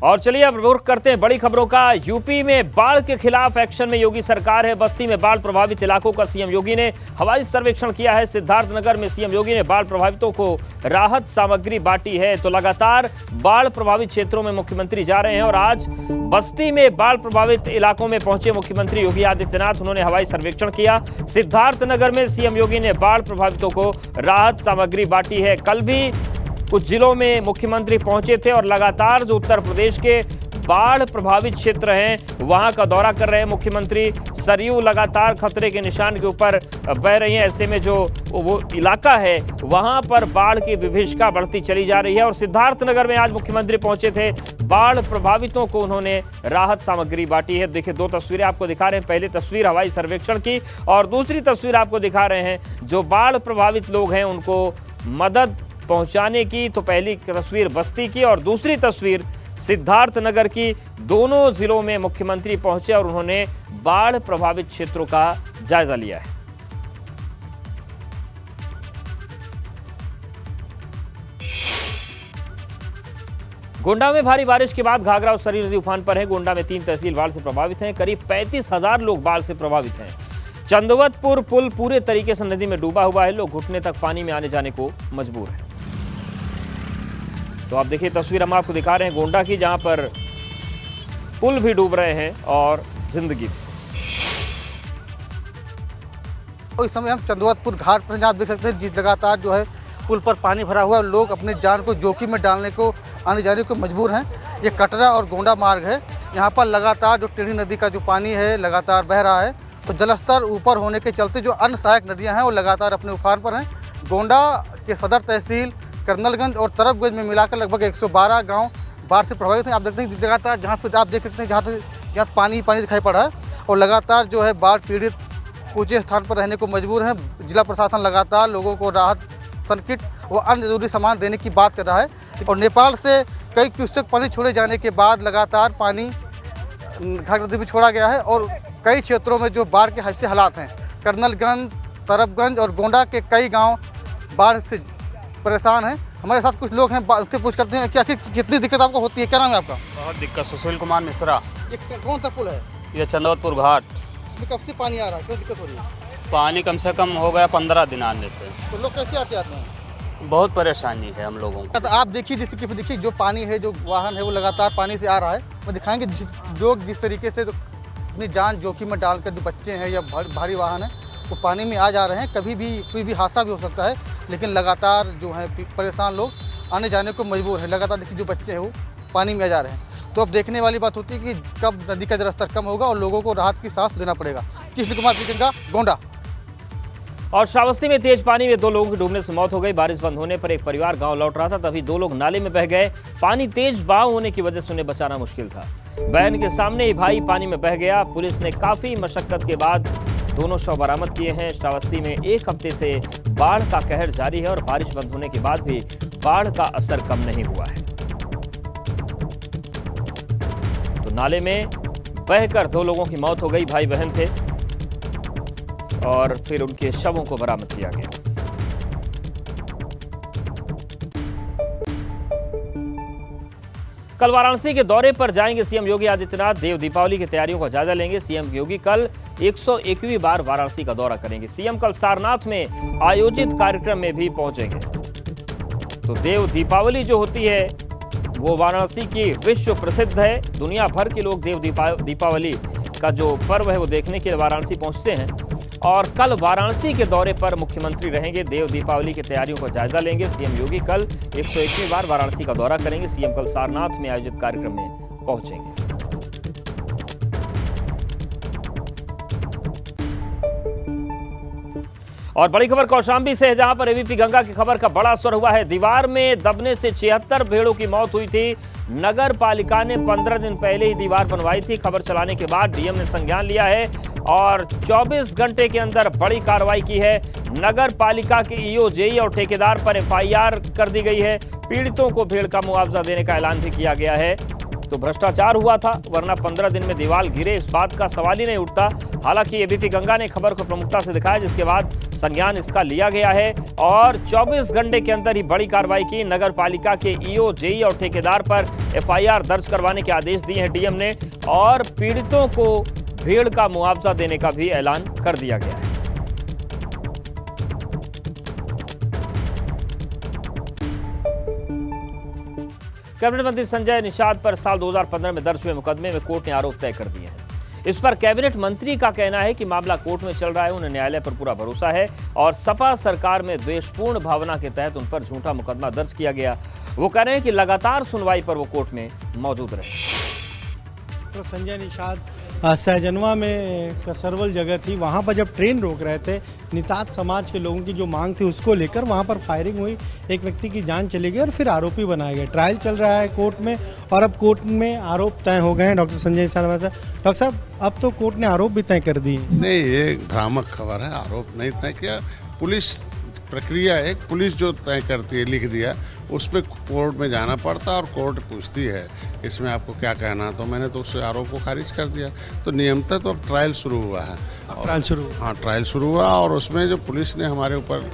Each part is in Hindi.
और चलिए अब रुख करते हैं बड़ी खबरों का। यूपी में बाढ़ के खिलाफ एक्शन में योगी सरकार है। बस्ती में बाढ़ प्रभावित इलाकों का सीएम योगी ने हवाई सर्वेक्षण किया है। सिद्धार्थनगर में सीएम योगी ने बाढ़ प्रभावितों को राहत सामग्री बांटी है। तो लगातार बाढ़ प्रभावित क्षेत्रों में मुख्यमंत्री जा रहे हैं और आज बस्ती में बाढ़ प्रभावित इलाकों में पहुंचे मुख्यमंत्री योगी आदित्यनाथ। उन्होंने हवाई सर्वेक्षण किया। सिद्धार्थनगर में सीएम योगी ने बाढ़ प्रभावितों को राहत सामग्री बांटी है। कल भी कुछ जिलों में मुख्यमंत्री पहुंचे थे और लगातार जो उत्तर प्रदेश के बाढ़ प्रभावित क्षेत्र हैं वहां का दौरा कर रहे हैं मुख्यमंत्री। सरयू लगातार खतरे के निशान के ऊपर बह रही है। ऐसे में जो वो इलाका है वहां पर बाढ़ की विभीषिका बढ़ती चली जा रही है। और सिद्धार्थनगर में आज मुख्यमंत्री पहुंचे थे। बाढ़ प्रभावितों को उन्होंने राहत सामग्री बांटी है। देखिए, दो तस्वीरें आपको दिखा रहे हैं। पहली तस्वीर हवाई सर्वेक्षण की और दूसरी तस्वीर आपको दिखा रहे हैं जो बाढ़ प्रभावित लोग हैं उनको मदद पहुंचाने की। तो पहली तस्वीर बस्ती की और दूसरी तस्वीर सिद्धार्थनगर की। दोनों जिलों में मुख्यमंत्री पहुंचे और उन्होंने बाढ़ प्रभावित क्षेत्रों का जायजा लिया है। गोंडा में भारी बारिश के बाद घाघरा और सरयू नदी उफान पर है। गोंडा में 3 तहसील बाढ़ से प्रभावित हैं। करीब 35,000 लोग बाढ़ से प्रभावित हैं। चंदवतपुर पुल पूरे तरीके से नदी में डूबा हुआ है। लोग घुटने तक पानी में आने जाने को मजबूर हैं। तो आप देखिए, तस्वीर हम आपको दिखा रहे हैं गोंडा की, जहां पर पुल भी डूब रहे हैं और जिंदगी भी। इस समय हम चंदवतपुर घाट पर आप देख सकते हैं जिस लगातार जो है पुल पर पानी भरा हुआ है। लोग अपनी जान को जोखिम में डालने को आने जाने को मजबूर हैं। ये कटरा और गोंडा मार्ग है। यहाँ पर लगातार जो टेढ़ी नदी का जो पानी है लगातार बह रहा है। तो जलस्तर ऊपर होने के चलते जो अन्य सहायक नदियाँ हैं वो लगातार अपने उफान पर हैं। गोंडा के सदर तहसील करनलगंज और तरफगंज में मिलाकर लगभग 112 गांव बाढ़ से प्रभावित हैं। आप देखते हैं लगातार जहां से आप देख सकते हैं जहां पानी ही पानी दिखाई पड़ा है और लगातार जो है बाढ़ पीड़ित ऊंचे स्थान पर रहने को मजबूर हैं। जिला प्रशासन लगातार लोगों को राहत संकट व अन्य जरूरी सामान देने की बात कर रहा है। और नेपाल से कई क्यूसेक पानी छोड़े जाने के बाद लगातार पानी घाघरा नदी में छोड़ा गया है और कई क्षेत्रों में जो बाढ़ के ऐसे हालात हैं। करनलगंज, तरफगंज और गोंडा के कई गाँव बाढ़ से परेशान हैं। हमारे साथ कुछ लोग हैं, उनसे पूछ करते हैं कि आखिर कितनी दिक्कत आपको होती है। क्या नाम है आपका? बहुत दिक्कत। सुशील कुमार मिश्रा। ये कौन सा पुल है? ये चंदौतपुर घाट। इसमें कब से पानी आ रहा है? क्यों दिक्कत हो रही है? पानी कम से कम हो गया 15 दिन आने से। तो लोग कैसे आते हैं? बहुत परेशानी है हम लोगों को। तो आप देखिए देखिए जो पानी है, जो वाहन है वो लगातार पानी से आ रहा है। वो दिखाएंगे लोग जिस तरीके से अपनी जान जोखिम में डालकर जो बच्चे हैं या भारी वाहन है वो पानी में आ जा रहे हैं। कभी भी कोई भी हादसा भी हो सकता है, लेकिन लगातार जो है परेशान लोग आने जाने को मजबूर हैं। लगातार देखिए जो बच्चे हैं वो पानी में आ जा रहे हैं। तो अब देखने वाली बात होती है कि कब नदी का जलस्तर कम होगा और लोगों को राहत की सांस लेना पड़ेगा। कृष्ण कुमार का गोंडा। और श्रावस्ती में तेज पानी में 2 लोगों की डूबने से मौत हो गई। बारिश बंद होने पर एक परिवार गांव लौट रहा था, तभी 2 लोग नाले में बह गए। पानी तेज बहाव होने की वजह से उन्हें बचाना मुश्किल था। बहन के सामने ही भाई पानी में बह गया। पुलिस ने काफी मशक्कत के बाद दोनों शव बरामद किए हैं। श्रावस्ती में 1 हफ्ते से बाढ़ का कहर जारी है और बारिश बंद होने के बाद भी बाढ़ का असर कम नहीं हुआ है। तो नाले में बहकर 2 लोगों की मौत हो गई। भाई बहन थे और फिर उनके शवों को बरामद किया गया। कल वाराणसी के दौरे पर जाएंगे सीएम योगी आदित्यनाथ। देव दीपावली की तैयारियों का जायजा लेंगे। सीएम योगी कल 101वीं बार वाराणसी का दौरा करेंगे। सीएम कल सारनाथ में आयोजित कार्यक्रम में भी पहुंचेंगे। तो देव दीपावली जो होती है वो वाराणसी की विश्व प्रसिद्ध है। दुनिया भर के लोग देव दीपावली का जो पर्व है वो देखने के लिए वाराणसी पहुंचते हैं। और कल वाराणसी के दौरे पर मुख्यमंत्री रहेंगे। देव दीपावली की तैयारियों का जायजा लेंगे। सीएम योगी कल 101वीं बार वाराणसी का दौरा करेंगे। सीएम कल सारनाथ में आयोजित कार्यक्रम में पहुंचेंगे। और बड़ी खबर कौशाम्बी से है, जहां पर एबीपी गंगा की खबर का बड़ा असर हुआ है। दीवार में दबने से 76 भेड़ों की मौत हुई थी। नगर पालिका ने 15 दिन पहले ही दीवार बनवाई थी। खबर चलाने के बाद डीएम ने संज्ञान लिया है और 24 घंटे के अंदर बड़ी कार्रवाई की है। नगर पालिका के ईओ, जेई और ठेकेदार पर एफआईआर कर दी गई है। पीड़ितों को भेड़ का मुआवजा देने का ऐलान भी किया गया है। तो भ्रष्टाचार हुआ था, वरना 15 दिन में दीवार गिरे इस बात का सवाल ही नहीं उठता। हालांकि एबीपी गंगा ने खबर को प्रमुखता से दिखाया, जिसके बाद संज्ञान इसका लिया गया है और 24 घंटे के अंदर ही बड़ी कार्रवाई की। नगर पालिका के ईओ, जेई और ठेकेदार पर एफआईआर दर्ज करवाने के आदेश दिए हैं डीएम ने और पीड़ितों को भीड़ का मुआवजा देने का भी ऐलान कर दिया गया है। कैबिनेट मंत्री संजय निषाद पर साल 2015 में दर्ज हुए मुकदमे में कोर्ट ने आरोप तय कर दिए हैं। इस पर कैबिनेट मंत्री का कहना है कि मामला कोर्ट में चल रहा है, उन्हें न्यायालय पर पूरा भरोसा है और सपा सरकार में द्वेषपूर्ण भावना के तहत उन पर झूठा मुकदमा दर्ज किया गया। वो कह रहे हैं कि लगातार सुनवाई पर वो कोर्ट में मौजूद रहे। तो संजय निषाद सहजनवा में कसरवल जगह थी, वहाँ पर जब ट्रेन रोक रहे थे, नितात समाज के लोगों की जो मांग थी उसको लेकर वहाँ पर फायरिंग हुई, एक व्यक्ति की जान चली गई और फिर आरोपी बनाए गए। ट्रायल चल रहा है कोर्ट में और अब कोर्ट में आरोप तय हो गए हैं। डॉक्टर संजय निषाद, डॉक्टर साहब अब तो कोर्ट ने आरोप भी तय कर दिए। नहीं, ये भ्रामक खबर है, आरोप नहीं तय किया। पुलिस प्रक्रिया है, पुलिस जो तय करती है, लिख दिया, उस पर कोर्ट में जाना पड़ता और कोर्ट पूछती है इसमें आपको क्या कहना, तो मैंने तो उस आरोप को खारिज कर दिया। तो नियमतः तो अब ट्रायल शुरू हुआ है। ट्रायल शुरू? हाँ, ट्रायल शुरू हुआ और उसमें जो पुलिस ने हमारे ऊपर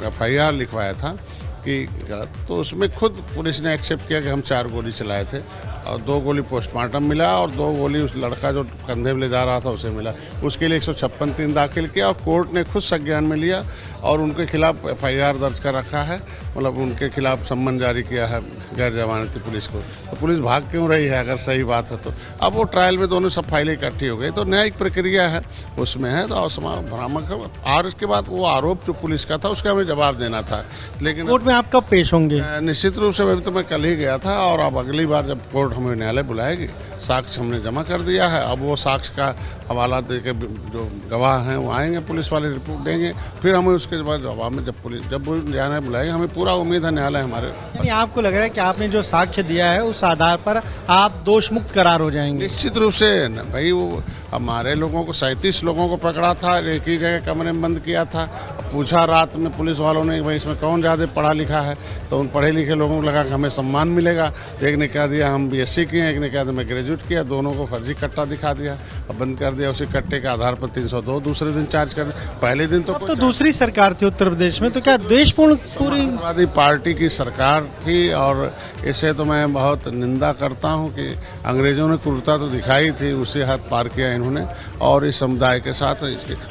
एफआईआर लिखवाया था कि गलत, तो उसमें खुद पुलिस ने एक्सेप्ट किया कि हम 4 गोली चलाए थे और 2 गोली पोस्टमार्टम मिला और 2 गोली उस लड़का जो कंधे में ले जा रहा था उसे मिला। उसके लिए 156(3) दाखिल किया और कोर्ट ने खुद संज्ञान में लिया और उनके खिलाफ एफआईआर दर्ज कर रखा है, मतलब उनके खिलाफ सम्मन जारी किया है गैर जमानती पुलिस को। तो पुलिस भाग क्यों रही है अगर सही बात है तो? अब वो ट्रायल में दोनों सब फाइलें इकट्ठी हो गई, तो न्यायिक प्रक्रिया है उसमें है, तो भ्रामक है। और इसके बाद वो आरोप जो पुलिस का था उसका हमें जवाब देना था, लेकिन कोर्ट में आप कब पेश होंगे? निश्चित रूप से, अभी तो मैं कल ही गया था और अब अगली बार जब कोर्ट हमें न्यायालय बुलाएगी, साक्ष्य हमने जमा कर दिया है। अब वो साक्ष्य का हवाला दे के जो गवाह हैं वो आएंगे, पुलिस वाले रिपोर्ट देंगे, फिर हमें उसके बाद जवाब में जब न्यायालय बुलाएंगे, हमें पूरा उम्मीद है न्यायालय हमारे। यानी आपको लग रहा है कि आपने जो साक्ष्य दिया है उस आधार पर आप दोष मुक्त करार हो जाएंगे? निश्चित रूप से न भाई, वो हमारे लोगों को 37 लोगों को पकड़ा था, एक ही जगह कमरे में बंद किया था। पूछा रात में पुलिस वालों ने भाई इसमें कौन ज़्यादा पढ़ा लिखा है, तो उन पढ़े लिखे लोगों को लगा कि हमें सम्मान मिलेगा। एक ने कह दिया हम बीएससी किए, एक ने कहा मैं ग्रेजुएट किया, दोनों को फर्जी कट्टा दिखा दिया और बंद कर दिया। उसी कट्टे के आधार पर 302 दूसरे दिन चार्ज कर दिया। पहले दिन तो दूसरी सरकार थी उत्तर प्रदेश में, तो क्या द्वेषपूर्ण पूरी समाजवादी पार्टी की सरकार थी और इसे तो मैं बहुत निंदा करता हूं कि अंग्रेजों ने क्रूरता तो दिखाई थी, उसी हद पार किया इन्होंने और इस समुदाय के साथ।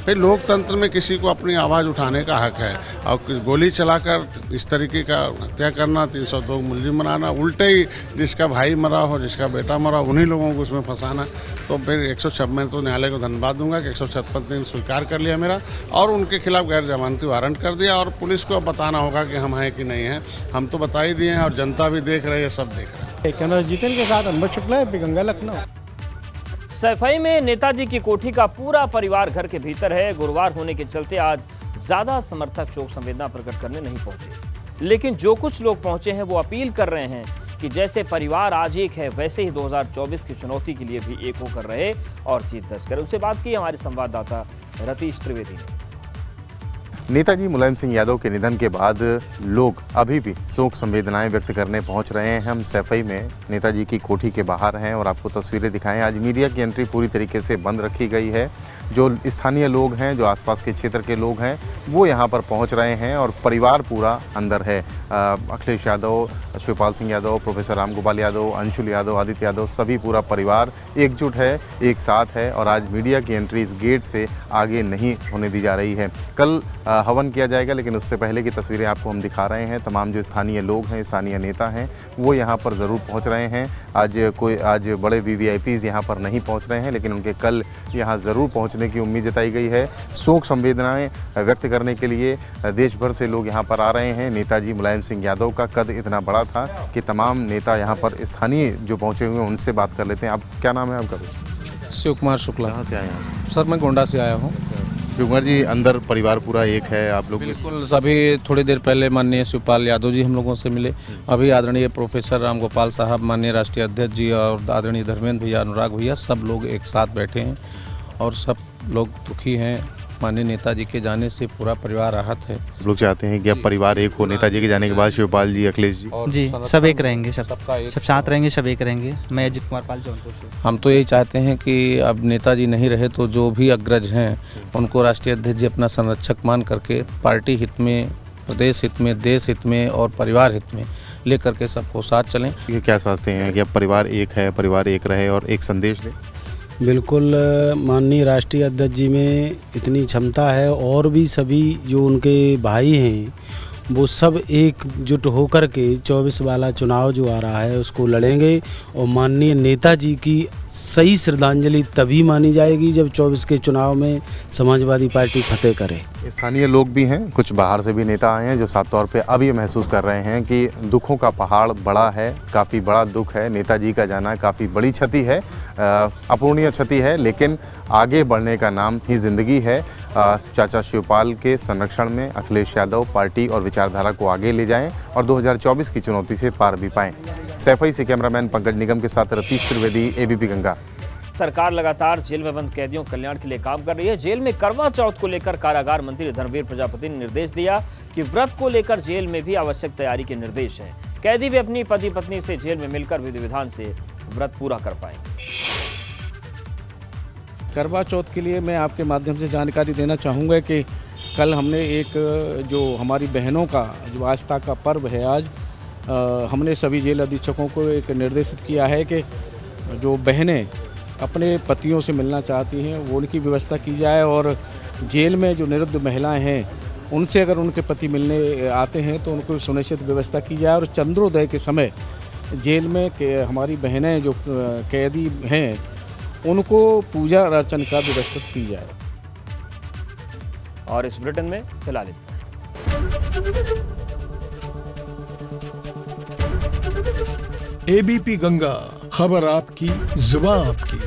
फिर लोकतंत्र में किसी को अपनी आवाज़ उठाने का हक है और गोली चलाकर इस तरीके का हत्या करना, 302 मुलजिम बनाना, उल्टे ही जिसका भाई मरा हो, जिसका बेटा मरा, उन्हीं लोगों को उसमें फंसाना। तो फिर 156 मैं तो न्यायालय को धन्यवाद दूंगा कि 156 स्वीकार कर लिया मेरा और उनके खिलाफ गैर जमानती वारंट कर दिया और पुलिस को अब बताना होगा कि हम हैं कि नहीं हैं। हम तो बता ही दिए हैं और जनता भी देख रही है, सब देख रहे हैं। कैमरा जितेन के साथ अनवर शुक्ला, एबीपी गंगा, लखनऊ। सैफई में नेताजी की कोठी का पूरा परिवार घर के भीतर है। गुरुवार होने के चलते आज ज्यादा समर्थक शोक संवेदना प्रकट करने नहीं पहुंचे, लेकिन जो कुछ लोग पहुंचे हैं वो अपील कर रहे हैं कि जैसे परिवार आज एक है, वैसे ही 2024 की चुनौती के लिए भी एक होकर रहे और जीत दर्ज करे। उससे बात की हमारे संवाददाता रतीश त्रिवेदी ने। नेताजी मुलायम सिंह यादव के निधन के बाद लोग अभी भी शोक संवेदनाएं व्यक्त करने पहुंच रहे हैं। हम सैफई में नेताजी की कोठी के बाहर हैं और आपको तस्वीरें दिखाएं। आज मीडिया की एंट्री पूरी तरीके से बंद रखी गई है। जो स्थानीय लोग हैं, जो आसपास के क्षेत्र के लोग हैं, वो यहाँ पर पहुँच रहे हैं और परिवार पूरा अंदर है। अखिलेश यादव, शिवपाल सिंह यादव, प्रोफेसर रामगोपाल यादव, अंशुल यादव, आदित्य यादव, सभी पूरा परिवार एकजुट है, एक साथ है और आज मीडिया की एंट्री इस गेट से आगे नहीं होने दी जा रही है। कल हवन किया जाएगा, लेकिन उससे पहले की तस्वीरें आपको हम दिखा रहे हैं। तमाम जो स्थानीय लोग हैं, स्थानीय नेता हैं, वो यहाँ पर ज़रूर पहुँच रहे हैं। आज बड़े VVIPs यहाँ पर नहीं पहुँच रहे हैं, लेकिन उनके कल यहाँ ज़रूर पहुँचने की उम्मीद जताई गई है। शोक संवेदनाएं व्यक्त करने के लिए देश भर से लोग यहाँ पर आ रहे हैं। नेताजी मुलायम सिंह यादव का कद इतना बड़ा था कि तमाम नेता यहाँ पर स्थानीय जो पहुँचे हुए हैं उनसे बात कर लेते हैं। आप क्या नाम है आपका? शिव कुमार शुक्ला। कहाँ से आए हैं? सर मैं गोंडा से आया हूँ। शिवकुमार जी, अंदर परिवार पूरा एक है, आप लोग बिल्कुल। अभी थोड़ी देर पहले माननीय शिवपाल यादव जी हम लोगों से मिले। अभी आदरणीय प्रोफेसर रामगोपाल साहब, माननीय राष्ट्रीय अध्यक्ष जी और आदरणीय धर्मेंद्र भैया, अनुराग भैया, सब लोग एक साथ बैठे हैं और सब लोग दुखी हैं। माननीय नेताजी के जाने से पूरा परिवार राहत है। लोग चाहते हैं कि अब परिवार एक हो, नेताजी के जाने के बाद शिवपाल जी, अखिलेश जी। जी, सब एक रहेंगे, सब एक साथ रहेंगे, सब एक रहेंगे। मैं अजित कुमार पाल, जौनपुर से। हम तो यही चाहते हैं कि अब नेताजी नहीं रहे तो जो भी अग्रज हैं उनको राष्ट्रीय अध्यक्ष जी अपना संरक्षक मान करके पार्टी हित में, प्रदेश हित में, देश हित में और परिवार हित में लेकर के सबको साथ चलें। ये क्या सोचते हैं कि अब परिवार एक है, परिवार एक रहे और एक संदेश दे? बिल्कुल, माननीय राष्ट्रीय अध्यक्ष जी में इतनी क्षमता है और भी सभी जो उनके भाई हैं वो सब एकजुट होकर के 24 वाला चुनाव जो आ रहा है उसको लड़ेंगे और माननीय नेताजी की सही श्रद्धांजलि तभी मानी जाएगी जब 24 के चुनाव में समाजवादी पार्टी फतेह करे। स्थानीय लोग भी हैं, कुछ बाहर से भी नेता आए हैं जो साफ तौर पे अब ये महसूस कर रहे हैं कि दुखों का पहाड़ बड़ा है, काफ़ी बड़ा दुख है। नेताजी का जाना काफ़ी बड़ी क्षति है, अपूर्णीय क्षति है, लेकिन आगे बढ़ने का नाम ही ज़िंदगी है। चाचा शिवपाल के संरक्षण में अखिलेश यादव पार्टी और विचारधारा को आगे ले जाएं और 2024 की चुनौती से पार भी पाएं। सैफई से कैमरामैन पंकज निगम के साथ रतीश त्रिवेदी, एबीपी गंगा। सरकार लगातार जेल में बंद कैदियों कल्याण के लिए काम कर रही है। जेल में करवा चौथ को लेकर कारागार मंत्री धर्मवीर प्रजापति ने निर्देश दिया कि व्रत को लेकर जेल में भी आवश्यक तैयारी के निर्देश हैं। कैदी भी अपनी पति पत्नी से जेल में मिलकर विधि विधान से व्रत पूरा कर पाएं। करवा चौथ के लिए मैं आपके माध्यम से जानकारी देना चाहूँगा कि कल हमने एक जो हमारी बहनों का जो आस्था का पर्व है आज, हमने सभी जेल अधीक्षकों को एक निर्देशित किया है कि जो बहनें अपने पतियों से मिलना चाहती हैं वो उनकी व्यवस्था की जाए और जेल में जो निरुद्ध महिलाएं हैं उनसे अगर उनके पति मिलने आते हैं तो उनको सुनिश्चित व्यवस्था की जाए और चंद्रोदय के समय जेल में हमारी बहनें जो कैदी हैं उनको पूजा अर्चन का व्यवस्था की जाए। और इस बुलेटिन में फिलहाल एबीपी गंगा, खबर आपकी, जुबान आपकी।